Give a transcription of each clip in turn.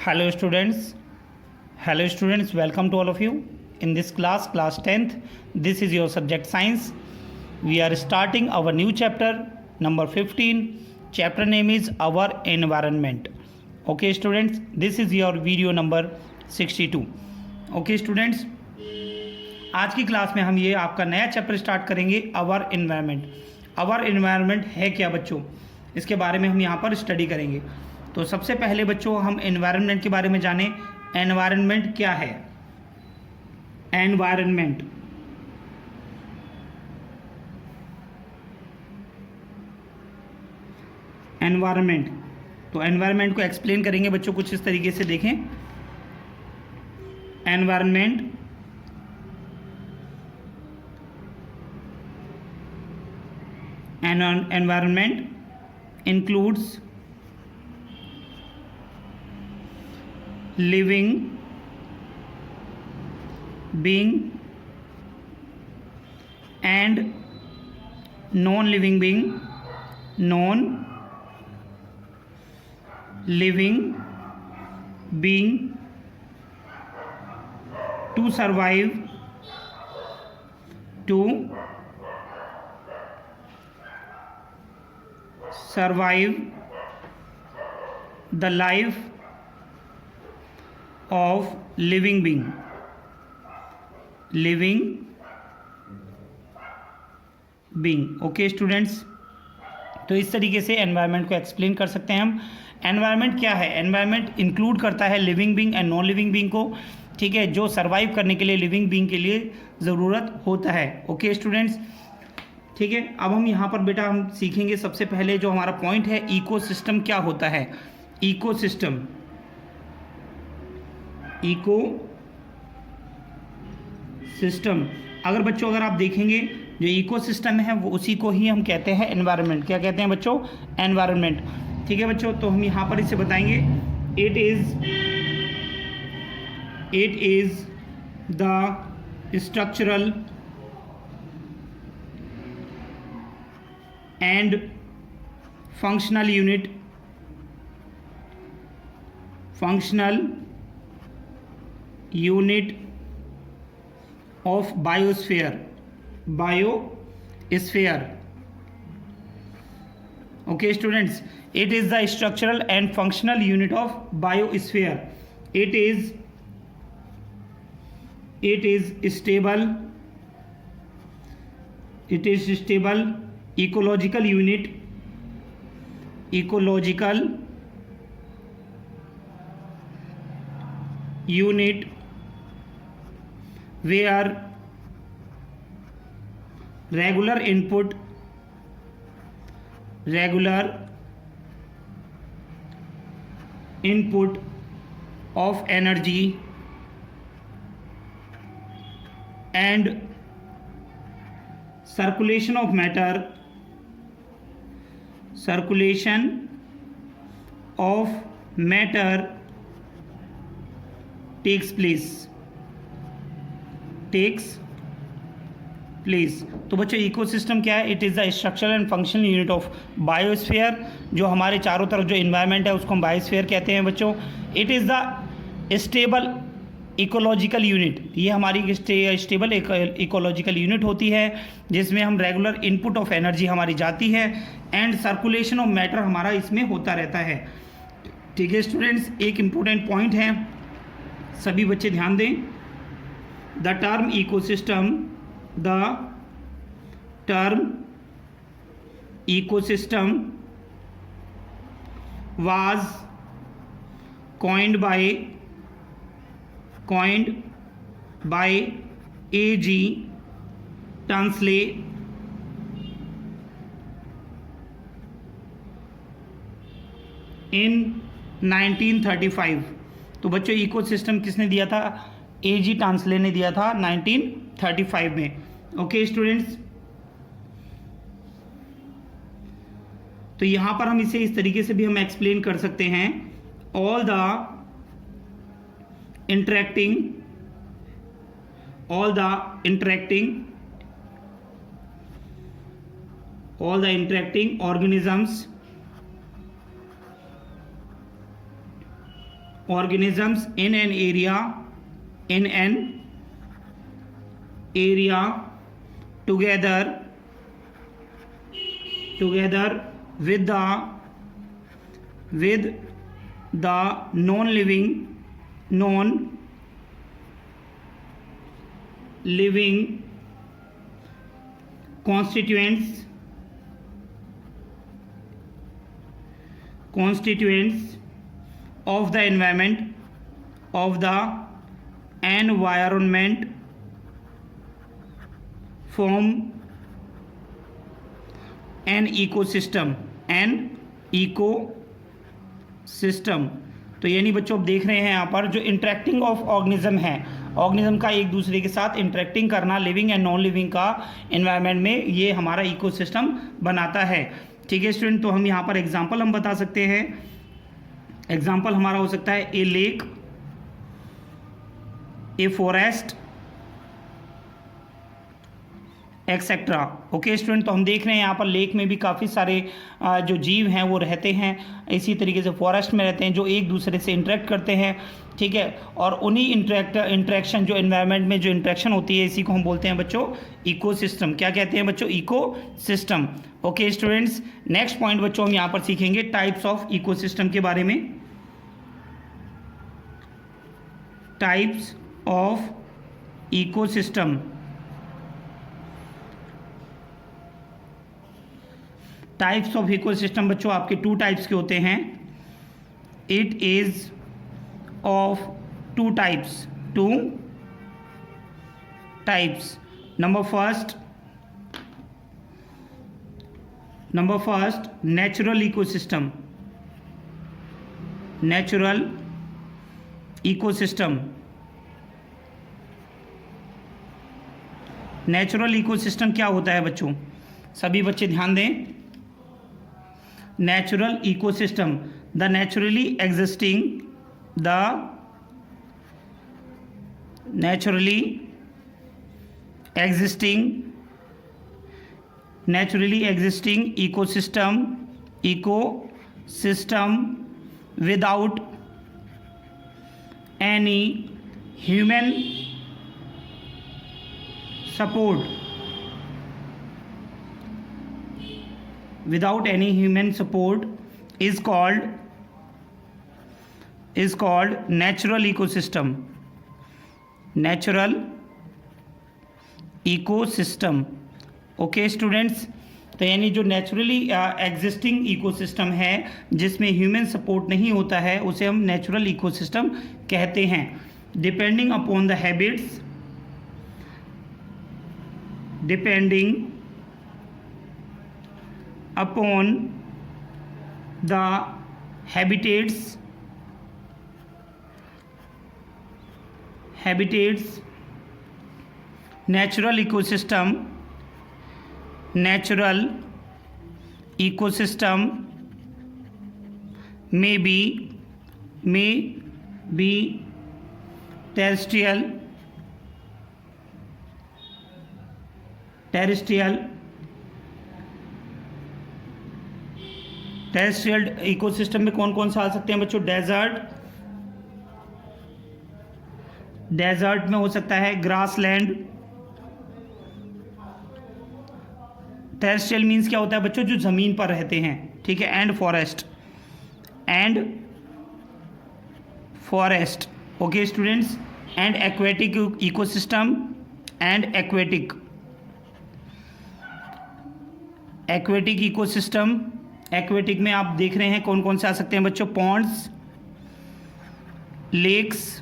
Hello students. Hello students, welcome to all of you. In this class 10th, this is your subject science. We are starting our new chapter number 15. Chapter name is our environment. Okay students, this is your video number 62. Okay students, आज की class में हम ये आपका नया chapter start करेंगे our environment. Our environment है क्या बच्चों, इसके बारे में हम यहाँ पर स्टडी करेंगे. तो सबसे पहले बच्चों हम एनवायरनमेंट के बारे में जानें. एनवायरनमेंट क्या है? एनवायरनमेंट एनवायरनमेंट तो एनवायरनमेंट को एक्सप्लेन करेंगे बच्चों कुछ इस तरीके से. देखें, environment environment includes living being and non-living being. Non-living being to survive the life of living being. Okay students, तो इस तरीके से एनवायरनमेंट को एक्सप्लेन कर सकते हैं हम. एनवायरनमेंट क्या है? एनवायरनमेंट इंक्लूड करता है living being and non living being को, ठीक है, जो सर्वाइव करने के लिए लिविंग बीइंग के लिए ज़रूरत होता है. ओके स्टूडेंट्स, ठीक है. अब हम यहाँ पर बेटा हम सीखेंगे सबसे पहले जो हमारा पॉइंट है, इकोसिस्टम क्या होता है. इकोसिस्टम अगर बच्चों अगर आप देखेंगे जो इकोसिस्टम है वो उसी को ही हम कहते हैं एनवायरनमेंट. क्या कहते हैं बच्चों? एनवायरनमेंट. ठीक है बच्चों, तो हम यहाँ पर इसे बताएंगे. It is the structural and functional unit of biosphere. Okay students, it is the structural and functional unit of biosphere. It is stable ecological unit where regular input of energy and circulation of matter takes place. तो बच्चों ecosystem क्या है? It is the structural and functional unit of biosphere. जो हमारे चारों तरफ जो environment है उसको हम बायोस्फीयर कहते हैं बच्चों. It is the stable ecological unit. ये हमारी स्टेबल इकोलॉजिकल यूनिट होती है जिसमें हम रेगुलर इनपुट ऑफ एनर्जी हमारी जाती है एंड सर्कुलेशन ऑफ मैटर हमारा इसमें होता रहता है. ठीक है स्टूडेंट्स, एक इम्पोर्टेंट पॉइंट है, सभी बच्चे ध्यान दें. The term ecosystem was coined by A.G. Tansley in 1935. तो बच्चों इकोसिस्टम किसने दिया था? A.G. टांसले ने दिया था 1935 में. ओके स्टूडेंट्स, तो यहाँ पर हम इसे इस तरीके से भी हम एक्सप्लेन कर सकते हैं. All the interacting organisms organisms in an area together with the non-living constituents of the environment form an ecosystem तो यानी बच्चों आप देख रहे हैं यहाँ पर जो इंटरेक्टिंग ऑफ ऑर्गेनिज्म है, ऑर्गेनिज्म का एक दूसरे के साथ इंटरेक्टिंग करना लिविंग एंड नॉन लिविंग का एनवायरनमेंट में, ये हमारा इकोसिस्टम बनाता है। ठीक है स्टूडेंट, तो हम यहाँ पर एग्जांपल हम बता सकते हैं। एग्जांपल हमारा हो सकता है ए lake, a forest, etcetera. Okay student, तो हम देख रहे हैं यहाँ पर लेक में भी काफ़ी सारे जो जीव हैं वो रहते हैं, इसी तरीके से फॉरेस्ट में रहते हैं जो एक दूसरे से इंटरेक्ट करते हैं। ठीक है, और उन्हीं इंटरेक्शन जो एनवायरनमेंट में जो इंटरेक्शन होती है, इसी को हम बोलते हैं बच्चों इकोसिस्टम। क्या कहते हैं बच्चों? Ecosystem. Okay students, next point बच्चों हम यहाँ पर सीखेंगे टाइप्स ऑफ इकोसिस्टम के बारे में। Types of ecosystem. Types of ecosystem बच्चों आपके टू टाइप्स के होते हैं। It is of two types. Number first natural ecosystem. Natural ecosystem क्या होता है बच्चों? सभी बच्चे ध्यान दें। Natural ecosystem, the naturally existing ecosystem without any human support is called natural ecosystem। Okay students, तो यानी जो नेचुरली एग्जिस्टिंग इकोसिस्टम है जिसमें ह्यूमन सपोर्ट नहीं होता है उसे हम नेचुरल इकोसिस्टम कहते हैं। Depending upon the habits habitats natural ecosystem may be terrestrial ecosystem में कौन कौन सा आ सकते हैं बच्चों? डेजर्ट में हो सकता है ग्रासलैंड। टेरेस्ट्रियल मीन्स क्या होता है बच्चों? जो ज़मीन पर रहते हैं। ठीक है, and forest. Okay students, and aquatic ecosystem aquatic ecosystem. Aquatic में आप देख रहे हैं कौन कौन से आ सकते हैं बच्चों? पॉन्ड्स, लेक्स,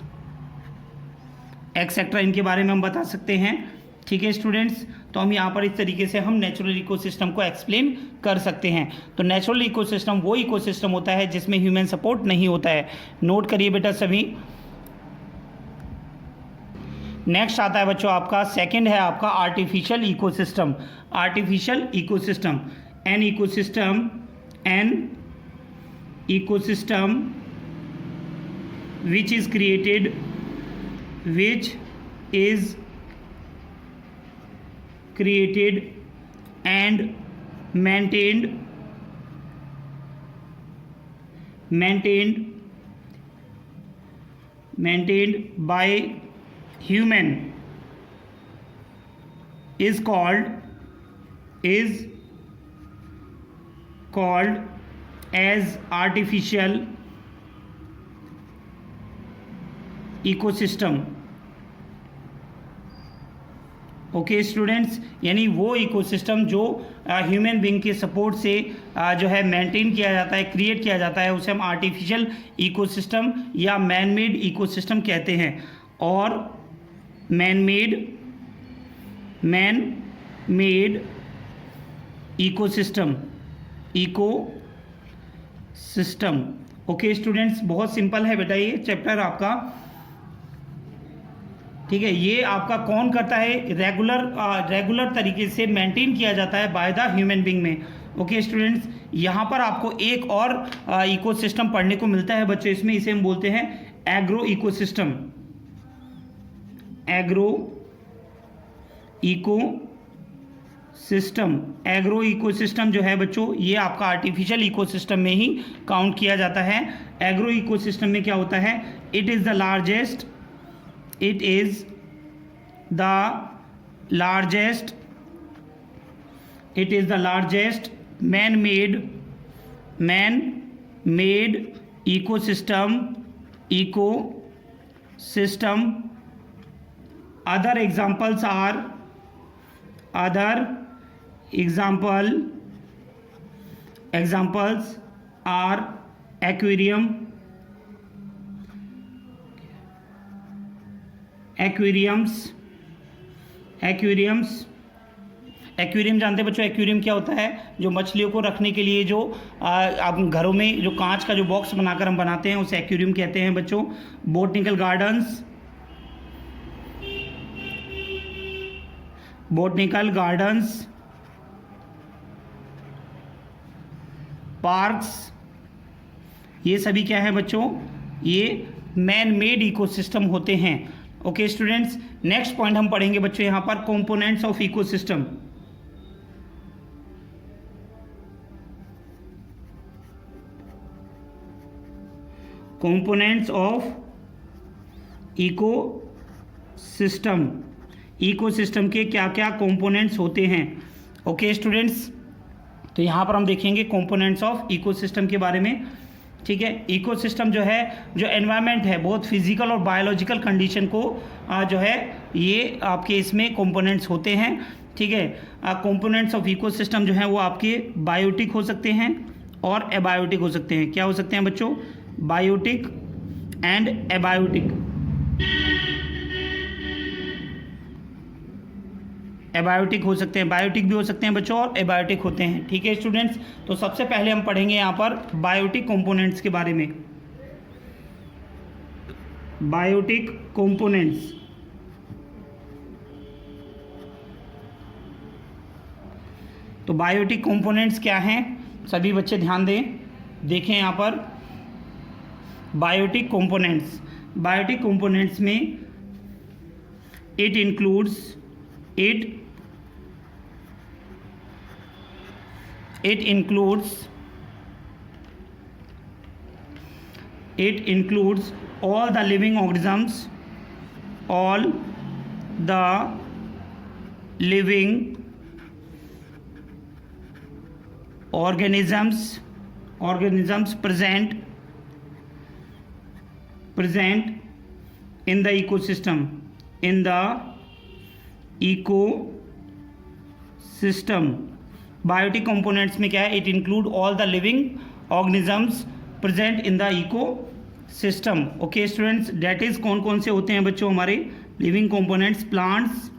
एक्सेट्रा, इनके बारे में हम बता सकते हैं। ठीक है स्टूडेंट्स, तो हम यहाँ पर इस तरीके से हम नेचुरल इकोसिस्टम को एक्सप्लेन कर सकते हैं। तो नेचुरल इकोसिस्टम वो इकोसिस्टम होता है जिसमें ह्यूमन सपोर्ट नहीं होता है। नोट करिए बेटा सभी। नेक्स्ट आता है बच्चों आपका सेकंड है आपका artificial ecosystem. An ecosystem which is created and maintained maintained by human is called as artificial ecosystem. Okay students, यानी वो इकोसिस्टम जो ह्यूमन बीइंग के सपोर्ट से जो है मेंटेन किया जाता है, क्रिएट किया जाता है, उसे हम आर्टिफिशियल इकोसिस्टम या मैन मेड इकोसिस्टम कहते हैं. और man made ecosystem. Okay students, बहुत सिंपल है बेटा ये चैप्टर आपका. ठीक है, ये आपका कौन करता है? रेगुलर तरीके से मेंटेन किया जाता है बाय द ह्यूमन बीइंग में. ओके स्टूडेंट्स, यहाँ पर आपको एक और इकोसिस्टम पढ़ने को मिलता है बच्चों इसमें. इसे हम बोलते हैं एग्रो इकोसिस्टम. एग्रो इकोसिस्टम जो है बच्चों, ये आपका आर्टिफिशियल इकोसिस्टम में ही काउंट किया जाता है. एग्रो इकोसिस्टम में क्या होता है? It is the largest man-made ecosystem. Other examples are aquarium जानते हैं बच्चों? एक्वेरियम क्या होता है? जो मछलियों को रखने के लिए जो आप घरों में जो कांच का जो बॉक्स बनाकर हम बनाते हैं उसे एक्वेरियम कहते हैं बच्चों. बोटनिकल गार्डन्स, पार्क्स, ये सभी क्या है बच्चों? ये मैन मेड इकोसिस्टम होते हैं. ओके स्टूडेंट्स, नेक्स्ट पॉइंट हम पढ़ेंगे बच्चों यहाँ पर components of ecosystem. Components of ecosystem के क्या क्या कंपोनेंट्स होते हैं. ओके स्टूडेंट्स, तो यहाँ पर हम देखेंगे कंपोनेंट्स ऑफ इकोसिस्टम के बारे में. ठीक है, इकोसिस्टम जो है, जो एनवायरनमेंट है, बहुत फिजिकल और बायोलॉजिकल कंडीशन को जो है ये आपके इसमें कंपोनेंट्स होते हैं. ठीक है, कंपोनेंट्स ऑफ इकोसिस्टम जो है वो आपके बायोटिक हो सकते हैं और एबायोटिक हो सकते हैं. क्या हो सकते हैं बच्चों? Biotic and abiotic. एबायोटिक हो सकते हैं, बायोटिक भी हो सकते हैं बच्चों और एबायोटिक होते हैं. ठीक है स्टूडेंट्स, तो सबसे पहले हम पढ़ेंगे यहाँ पर बायोटिक कंपोनेंट्स के बारे में. Biotic components. तो बायोटिक कंपोनेंट्स क्या हैं? सभी बच्चे ध्यान दें, देखें यहाँ पर. बायोटिक कंपोनेंट्स में it includes all the living organisms, present in the ecosystem. Biotic components में क्या है? It include all the living organisms present in the ecosystem. Okay students, that is कौन कौन से होते हैं बच्चों हमारे living components? Plants,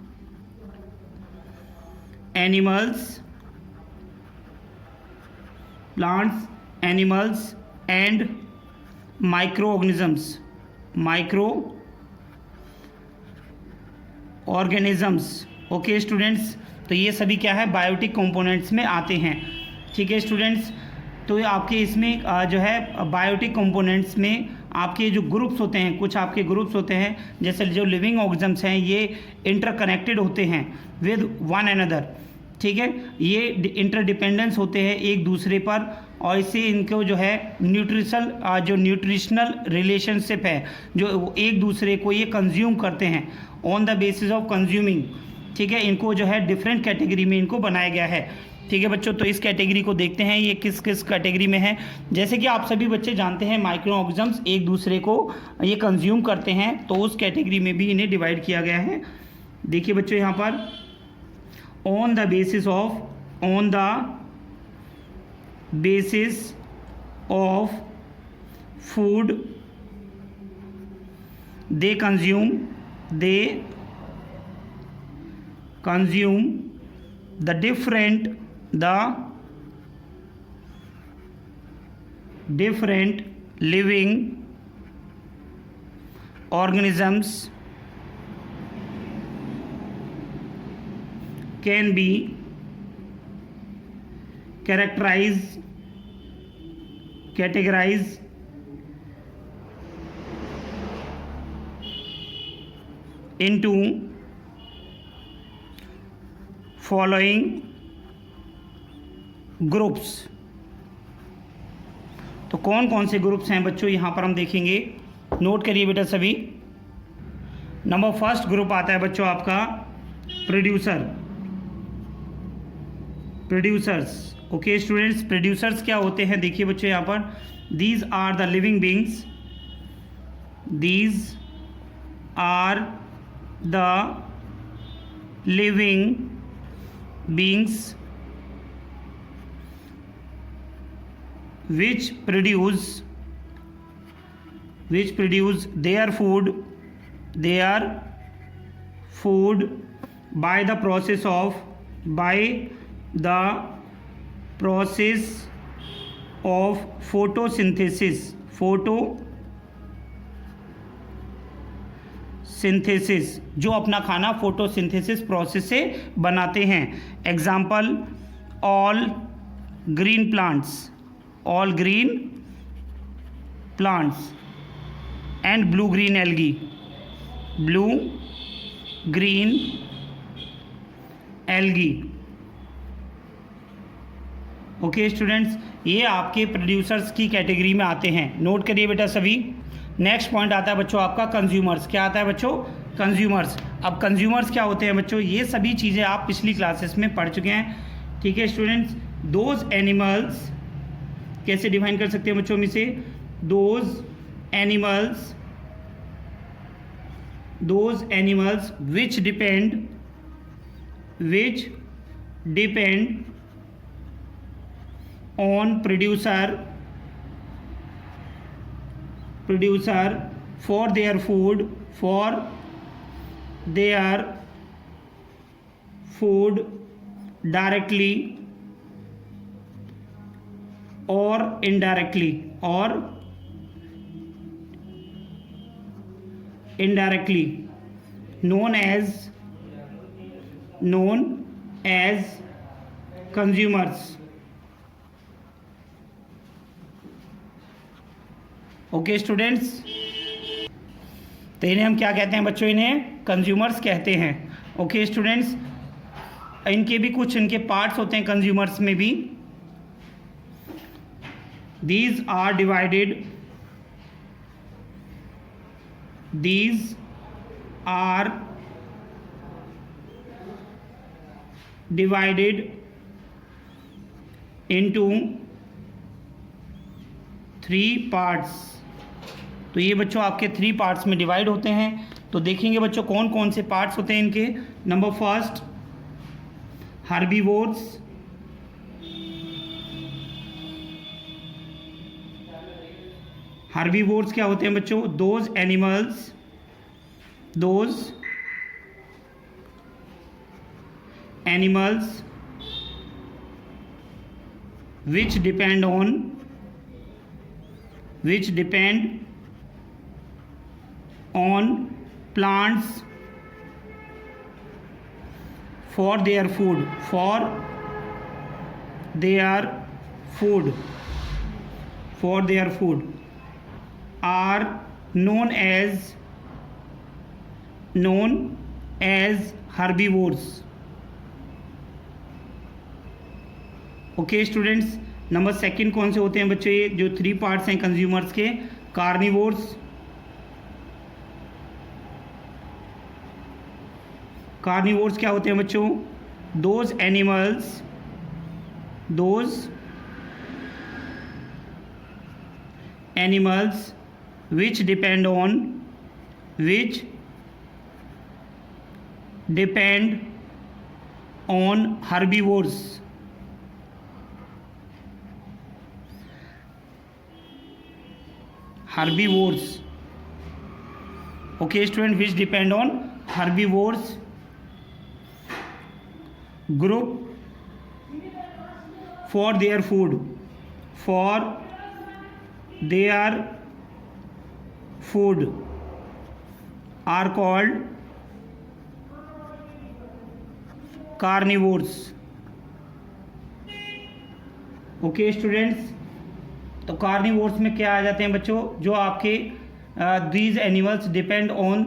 animals and microorganisms. Okay students, तो ये सभी क्या है? बायोटिक कंपोनेंट्स में आते हैं. ठीक है स्टूडेंट्स, तो आपके इसमें जो है बायोटिक कंपोनेंट्स में आपके जो ग्रुप्स होते हैं, कुछ आपके ग्रुप्स होते हैं, जैसे जो लिविंग ऑर्गेनिजम्स हैं ये इंटरकनेक्टेड होते हैं विद वन अनदर. ठीक है, ये इंटरडिपेंडेंस होते हैं एक दूसरे पर और इससे इनको जो है न्यूट्रिशनल रिलेशनशिप है, जो एक दूसरे को ये कंज्यूम करते हैं on the basis of consuming, ठीक है। इनको जो है डिफरेंट कैटेगरी में इनको बनाया गया है, ठीक है बच्चों। तो इस कैटेगरी को देखते हैं ये किस किस कैटेगरी में है। जैसे कि आप सभी बच्चे जानते हैं माइक्रो ऑर्गेनिजम्स एक दूसरे को ये कंज्यूम करते हैं, तो उस कैटेगरी में भी इन्हें डिवाइड किया गया है। देखिए बच्चों यहाँ पर on the basis of food they consume the different living organisms can be categorized into following groups. तो कौन कौन से ग्रुप्स हैं बच्चों यहाँ पर हम देखेंगे, नोट करिए बेटा सभी। नंबर फर्स्ट ग्रुप आता है बच्चों आपका प्रोड्यूसर्स। ओके स्टूडेंट्स, प्रोड्यूसर्स क्या होते हैं देखिए बच्चों यहाँ पर, these are the living beings, these are the living beings which produce their food by the process of photosynthesis, जो अपना खाना फोटोसिंथेसिस प्रोसेस से बनाते हैं। Example all green plants and blue green algae. Okay students, ये आपके producers की category में आते हैं, नोट करिए बेटा सभी। नेक्स्ट पॉइंट आता है बच्चों आपका कंज्यूमर्स। क्या आता है बच्चों, कंज्यूमर्स। अब कंज्यूमर्स क्या होते हैं बच्चों, ये सभी चीज़ें आप पिछली क्लासेस में पढ़ चुके हैं, ठीक है स्टूडेंट्स। दोज एनिमल्स कैसे डिफाइन कर सकते हैं बच्चों में से, those animals which depend on producer for their food directly or indirectly known as consumers। Okay students, तो इन्हें हम क्या कहते हैं बच्चों, इन्हें कंज्यूमर्स कहते हैं। ओके स्टूडेंट्स, इनके भी कुछ इनके पार्ट्स होते हैं कंज्यूमर्स में भी। These are divided into 3 parts. तो ये बच्चों आपके 3 पार्ट्स में डिवाइड होते हैं। तो देखेंगे बच्चों कौन कौन से पार्ट्स होते हैं इनके। नंबर फर्स्ट हर्बीवोर्स, क्या होते हैं बच्चों, those animals which depend on plants for their food are known as herbivores। Okay students, number second कौन से होते हैं बच्चों, ये जो 3 पार्ट्स हैं कंज्यूमर्स के, कार्निवोर्स। कार्निवोर्स क्या होते हैं बच्चों, those animals which depend on herbivores. Okay student, which depend on herbivores group for their food, are called carnivores. Okay students, तो कार्निवोर्स में क्या आ जाते हैं बच्चों, जो आपके these animals depend on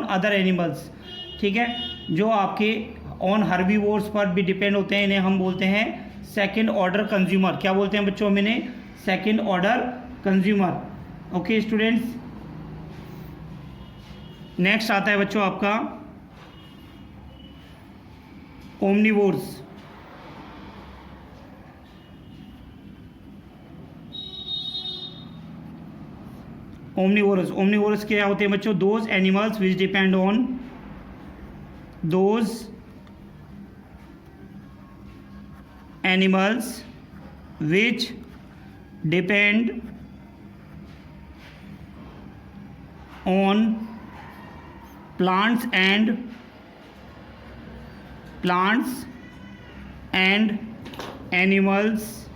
other animals, ठीक है, जो आपके ऑन हर्बीवोर्स पर भी डिपेंड होते हैं, इन्हें हम बोलते हैं सेकंड ऑर्डर कंज्यूमर। क्या बोलते हैं बच्चों हम इन्हें, second order consumer. Okay students, next आता है बच्चों आपका ओमनिवोर्स। ओमनिवोरस क्या होते हैं बच्चों, those animals which depend on plants and animals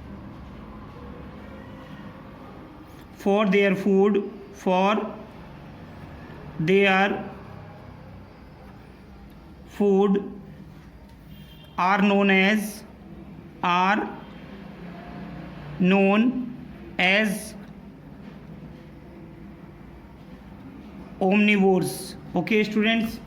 for their food are known as omnivores. Okay students,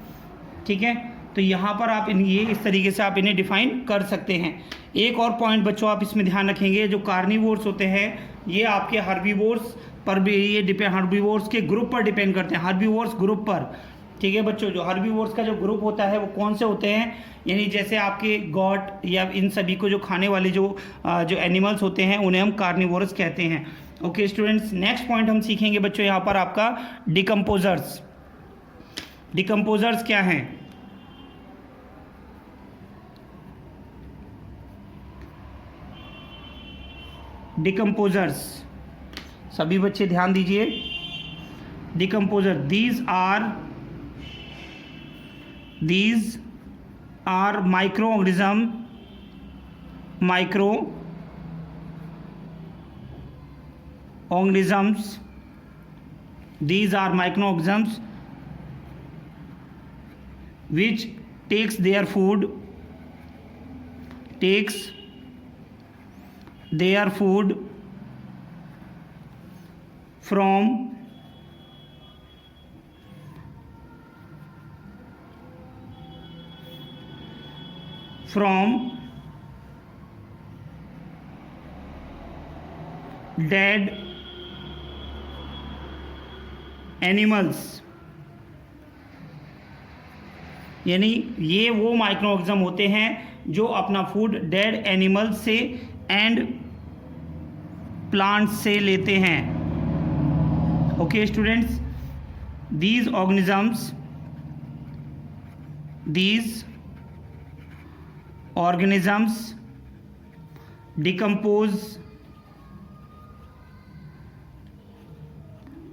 ठीक है, तो यहाँ पर आप ये इस तरीके से आप इन्हें डिफाइन कर सकते हैं। एक और पॉइंट बच्चों आप इसमें ध्यान रखेंगे, जो कार्निवोर्स होते हैं ये आपके हर्बीवोर्स पर भी ये हर्बीवोर्स के ग्रुप पर डिपेंड करते हैं, हर्बीवोर्स ग्रुप पर, ठीक है बच्चों। जो हर्बीवोर्स का जो ग्रुप होता है वो कौन से होते हैं, यानी जैसे आपके गॉट या इन सभी को जो खाने वाले जो एनिमल्स होते हैं उन्हें हम कार्निवोरस कहते हैं। ओके स्टूडेंट्स, नेक्स्ट पॉइंट हम सीखेंगे बच्चों यहाँ पर आपका डिकम्पोजर्स। डिकम्पोजर्स क्या हैं, डिकम्पोजर्स, सभी बच्चे ध्यान दीजिए। Decomposer, these are microorganisms which takes their food from dead animals, यानी ये वो माइक्रोऑर्गेनिज्म होते हैं जो अपना फूड डेड एनिमल्स से एंड प्लांट्स से लेते हैं। Okay students, these organisms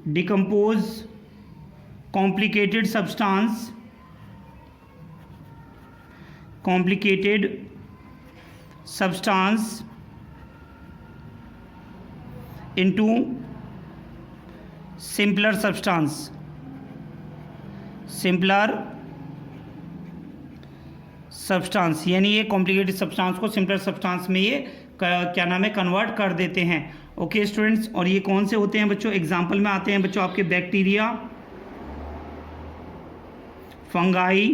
decompose complicated substance into simpler substance, यानी ये कॉम्प्लिकेटेड सब्सटेंस को सिंपलर सब्सटेंस में ये क्या नाम है कन्वर्ट कर देते हैं। ओके स्टूडेंट्स, और ये कौन से होते हैं बच्चों, एग्जाम्पल में आते हैं बच्चों आपके बैक्टीरिया, फंगाई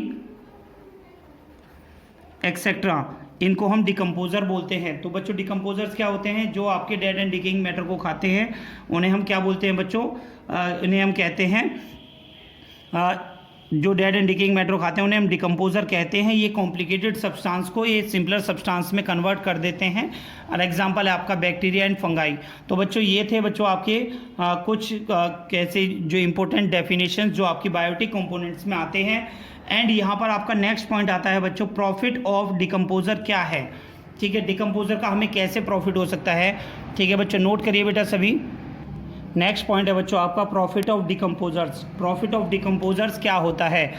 एक्सेट्रा। इनको हम डिकम्पोज़र बोलते हैं। तो बच्चों डिकम्पोजर्स क्या होते हैं? जो आपके डेड एंड डिकेइंग मैटर को खाते हैं उन्हें हम क्या बोलते हैं बच्चों? इन्हें हम कहते हैं जो डेड एंड डिकेइंग मैटर खाते हैं उन्हें हम डिकम्पोज़र कहते हैं। ये कॉम्प्लिकेटेड सब्सटेंस को ये सिंपलर सब्सटेंस में कन्वर्ट कर देते हैं। और एग्जांपल है आपका बैक्टीरिया एंड फंगाई। तो बच्चों ये थे बच्चों आपके कुछ कैसे जो इंपॉर्टेंट डेफिनेशंस जो आपकी बायोटिक कंपोनेंट्स में आते हैं। एंड यहाँ पर आपका नेक्स्ट पॉइंट आता है बच्चों, प्रॉफिट ऑफ डिकम्पोज़र क्या है। ठीक है, डिकम्पोज़र का हमें कैसे प्रॉफिट हो सकता है। ठीक है बच्चों, नोट करिए बेटा सभी। नेक्स्ट पॉइंट है बच्चों आपका profit of decomposers. Profit of decomposers क्या होता है?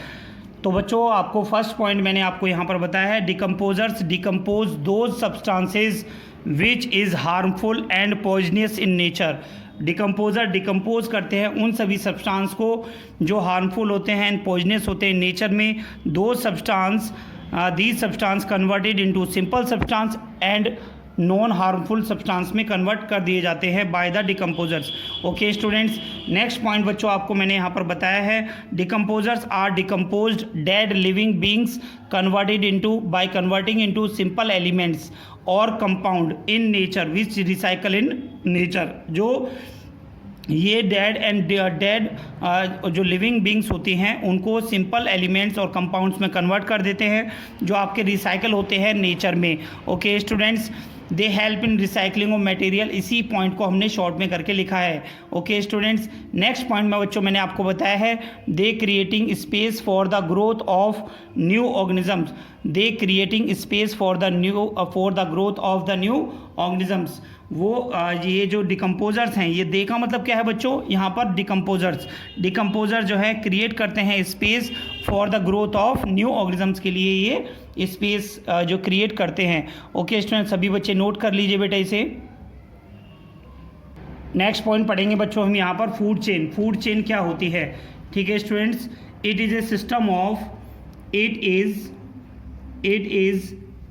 तो बच्चों आपको फर्स्ट पॉइंट मैंने आपको यहाँ पर बताया है, decomposers decompose those substances which is harmful and poisonous in nature. Decomposer decompose करते हैं उन सभी सब्सटेंस को जो हार्मफुल होते हैं एंड पॉइजनियस होते हैं नेचर में। दो substance these substance converted into simple substance and non harmful substance में कन्वर्ट कर दिए जाते हैं by the decomposers. Okay students, next point बच्चों आपको मैंने यहाँ पर बताया है, decomposers are decomposed dead living beings converted into by converting into simple elements और compound in nature which recycle in nature. जो ये डेड एंड डेड जो लिविंग बींग्स होती हैं उनको सिंपल एलिमेंट्स और कंपाउंड्स में कन्वर्ट कर देते हैं जो आपके रिसाइकल होते हैं नेचर में। Okay students, they help in recycling of material. इसी पॉइंट को हमने शॉर्ट में करके लिखा है। ओके स्टूडेंट्स, नेक्स्ट पॉइंट में बच्चों मैंने आपको बताया है, they creating space for the growth of new organisms. They creating space for the growth of the new organisms. वो ये जो डिकम्पोजर्स हैं, ये दे का मतलब क्या है बच्चों? यहाँ पर डिकम्पोजर जो है क्रिएट करते हैं space for the growth of new organisms के लिए ये स्पेस जो क्रिएट करते हैं। ओके स्टूडेंट, सभी बच्चे नोट कर लीजिए बेटा इसे। नेक्स्ट पॉइंट पढ़ेंगे बच्चों हम यहाँ पर फूड चेन। फूड चेन क्या होती है? ठीक है students, it is a system of it is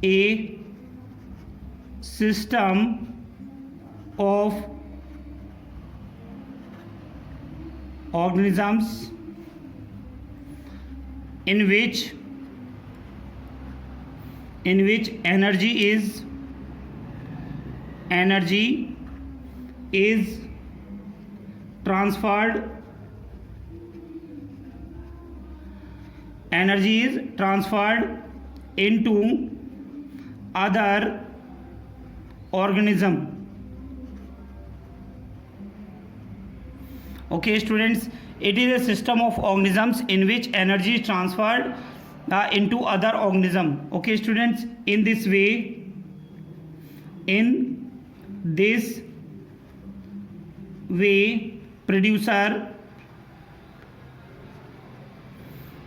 a system of organisms in which energy is transferred into other organism। Okay students, it is a system of organisms in which energy is transferred into other organism। Okay students, in this way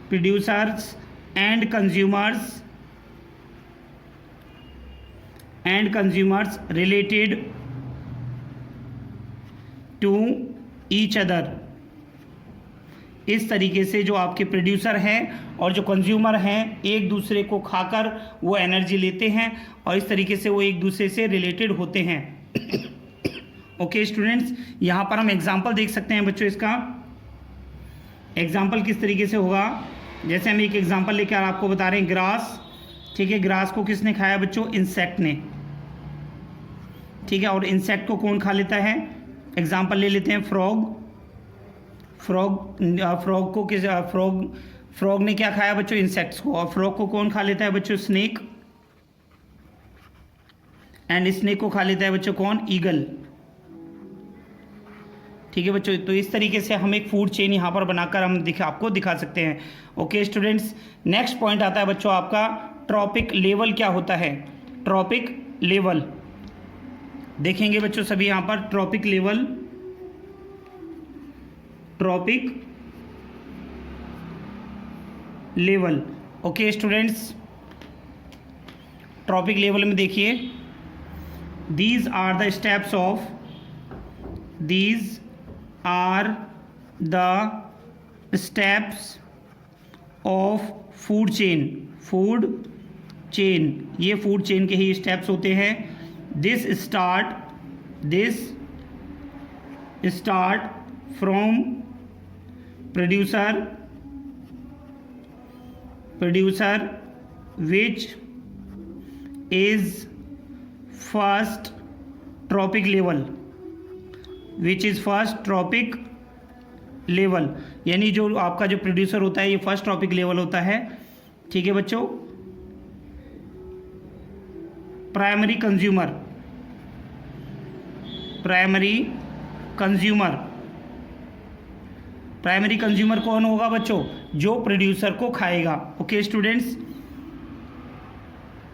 producers and consumers related to each other. इस तरीके से जो आपके producer हैं और जो consumer हैं एक दूसरे को खाकर वो एनर्जी लेते हैं और इस तरीके से वो एक दूसरे से रिलेटेड होते हैं। ओके स्टूडेंट्स, यहाँ पर हम एग्जांपल देख सकते हैं बच्चों। इसका एग्जांपल किस तरीके से होगा? जैसे हम एक एग्जांपल लेकर आपको बता रहे हैं, ग्रास। ठीक है, ग्रास को किसने खाया बच्चों? इंसेक्ट ने। ठीक है, और इंसेक्ट को कौन खा लेता है? एग्जाम्पल ले लेते हैं, फ्रॉग ने क्या खाया बच्चों? इंसेक्ट्स को। और फ्रॉग को कौन खा लेता है बच्चों? स्नेक। एंड स्नेक को खा लेता है बच्चों कौन? ईगल। ठीक है बच्चों, तो इस तरीके से हम एक फूड चेन यहाँ पर बनाकर हम आपको दिखा सकते हैं। ओके स्टूडेंट्स, नेक्स्ट पॉइंट आता है बच्चों आपका ट्रॉपिक लेवल। क्या होता है ट्रॉपिक लेवल? देखेंगे बच्चों सभी यहाँ पर trophic level. Okay students, trophic level में देखिए, these are the steps of food chain. ये फूड चेन के ही स्टेप्स होते हैं। This start from producer which is first trophic level, which is first trophic level, यानी जो आपका जो प्रोड्यूसर होता है ये फर्स्ट ट्रॉपिक लेवल होता है। ठीक है बच्चों। Primary consumer, primary consumer, primary consumer कौन होगा बच्चों? जो प्रोड्यूसर को खाएगा। ओके स्टूडेंट्स,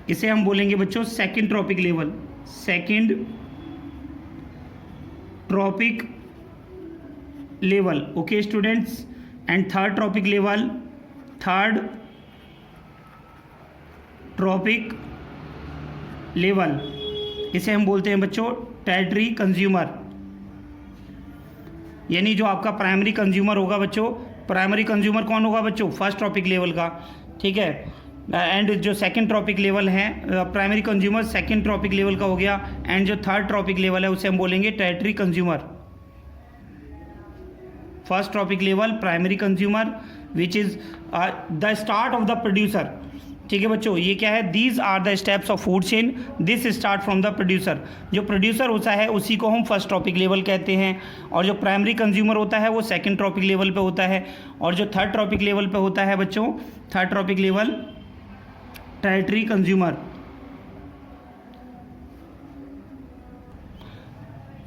इसे हम बोलेंगे बच्चों second trophic level, second tropic level. Okay students, and third trophic level, third trophic level, इसे हम बोलते हैं बच्चों टेरिटरी कंज्यूमर, यानी जो आपका प्राइमरी कंज्यूमर होगा बच्चों, प्राइमरी कंज्यूमर कौन होगा बच्चों? फर्स्ट ट्रॉपिक लेवल का। ठीक है। एंड जो सेकंड ट्रॉपिक लेवल है, primary consumer second trophic level का हो गया, एंड जो थर्ड ट्रॉपिक लेवल है उसे हम बोलेंगे tertiary consumer. First trophic level primary consumer which is the start of the producer. ठीक है बच्चों, ये क्या है? These are the steps of food chain, this start from the producer. जो प्रोड्यूसर होता है उसी को हम फर्स्ट ट्रॉपिक लेवल कहते हैं, और जो प्राइमरी कंज्यूमर होता है वो सेकंड ट्रॉपिक लेवल पे होता है, और जो थर्ड ट्रॉपिक लेवल पे होता है बच्चों, third trophic level territory consumer.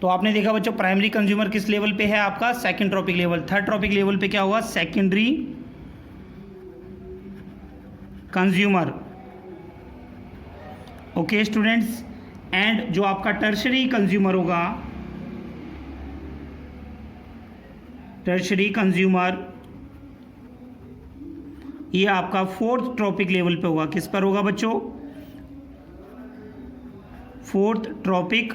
तो आपने देखा बच्चों प्राइमरी कंज्यूमर किस लेवल पे है आपका? Second trophic level. Third trophic level पे क्या हुआ? Secondary consumer. Okay students, and जो आपका टर्शरी कंज्यूमर होगा, टर्शरी कंज्यूमर, ये आपका फोर्थ ट्रॉपिक लेवल पे होगा। किस पर होगा बच्चों? Fourth trophic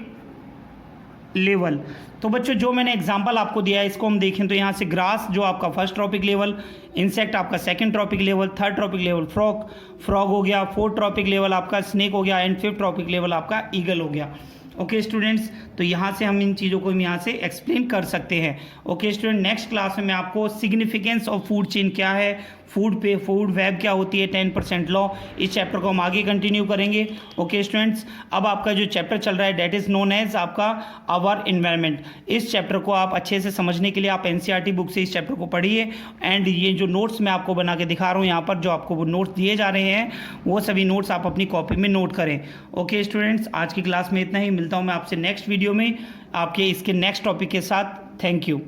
level. तो बच्चों जो मैंने एग्जांपल आपको दिया है इसको हम देखें तो यहाँ से ग्रास जो आपका फर्स्ट ट्रॉपिक लेवल, इंसेक्ट आपका second trophic level, third trophic level frog हो गया, फोर्थ ट्रॉपिक लेवल आपका स्नेक हो गया, एंड फिफ्थ ट्रॉपिक लेवल आपका ईगल हो गया। ओके स्टूडेंट्स, तो यहाँ से हम इन चीज़ों को यहाँ से एक्सप्लेन कर सकते हैं। ओके स्टूडेंट, नेक्स्ट क्लास में मैं आपको सिग्निफिकेंस ऑफ फूड चेन क्या है, फूड वेब क्या होती है, 10% लॉ, इस चैप्टर को हम आगे कंटिन्यू करेंगे। ओके स्टूडेंट्स, अब आपका जो चैप्टर चल रहा है डेट इज़ नोन एज आपका आवर इन्वायरमेंट। इस चैप्टर को आप अच्छे से समझने के लिए आप एनसीईआरटी बुक से इस चैप्टर को पढ़िए, एंड ये जो नोट्स मैं आपको बना के दिखा रहा हूँ यहाँ पर, जो आपको वो नोट्स दिए जा रहे हैं वो सभी नोट्स आप अपनी कॉपी में नोट करें। ओके स्टूडेंट्स, आज की क्लास में इतना ही। मिलता हूँ मैं आपसे नेक्स्ट वीडियो में आपके इसके नेक्स्ट टॉपिक के साथ। Thank you.